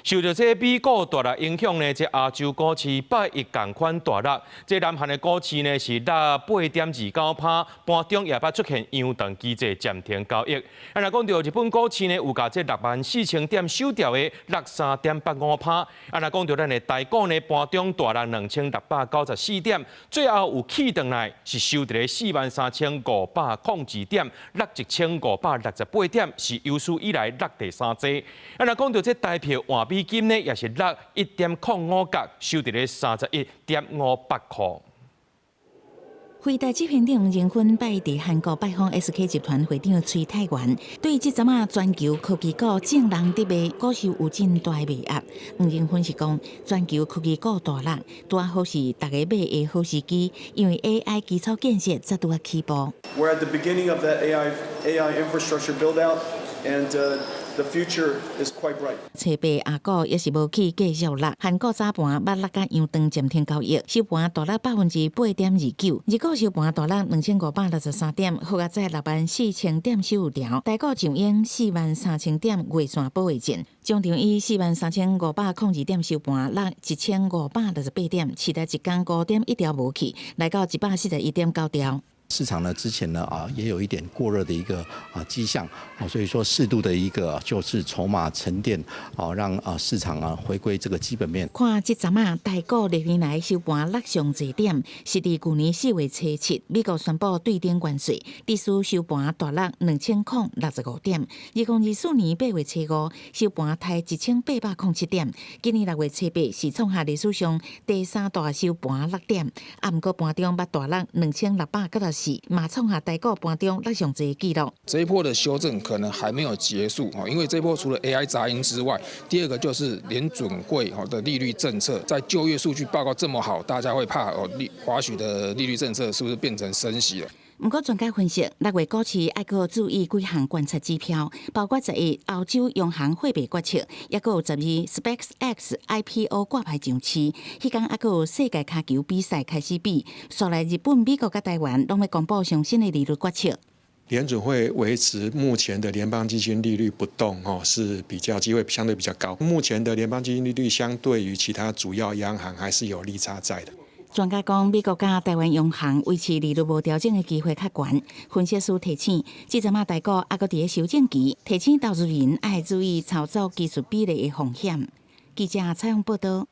受到這美股大落影響呢，這亞洲股市拜一同款大落。這南韓的股市呢是落8.29%，盤中也捌出現陽燈機制暫停交易。啊，若講到日本股市呢，有甲這64000點收掉的落3.85%。啊，若講到咱的台股呢，盤中大落2694點，最後有起轉來是收在43502點，落1568點，是有史以來落第三多。啊，若講到這台票換美金呢，也是落1.05角，收在31.58塊。會台集團長任坤拜佇韓國拜訪 SK 集團會長崔泰元，對這陣啊全球科技股正人得賣，股市有真大賣壓。任坤是講，全球科技股大落，拄好是大家買的好時機，因為 AI 基礎建設才拄起步。We're at the beginning of that AI infrastructure build out, and the future is quite bright. 車幣亞股也是無去繼續落，韓國早盤捌落甲陽燈暫停交易，收盤大落8.29%，日股收盤大落2563點，好啊在64000點收條，台股上演43000點月線保衛戰，中場以43502點收盤，落1568點，其他一天5點一條無去，來到141.9條。市場呢之前呢也有一點過熱的一個跡象，所以說適度的一個就是籌碼沉澱，讓市場回歸這個基本面。看這陣啊，台股歷年來收盤落上濟點，是佇去年4月初7，美國宣布對頂關稅，指數收盤大落2065點。2024年8月初5，收盤抬1807點，今年6月初8是創下歷史上第3大收盤落點，啊，不過盤中捌大落2694。馬創下台股盤中落上濟記錄。這一波的修正可能還沒有結束，因為這一波除了 AI 雜音之外，第二個就是聯準會的利率政策，在就業數據報告這麼好，大家會怕華許的利率政策是不是變成升息了？不過專家分析，6月股市要擱注意幾項觀察指標，包括11歐洲央行貨幣決策，也擱有12 SpaceX IPO 掛牌上市，迄天還擱有世界卡球比賽開始比，所來日本、美國甲台灣攏要公布上新的利率決策。聯準會維持目前的聯邦基金利率不動，是比較機會相對比較高。目前的聯邦基金利率相對於其他主要央行還是有利差在的。專家講，美國甲台灣央行維持利率無調整的機會較懸。分析師提醒，這陣啊台股還擱佇個修正期，提醒投資人愛注意操作技術比例的風險。記者採訪報道。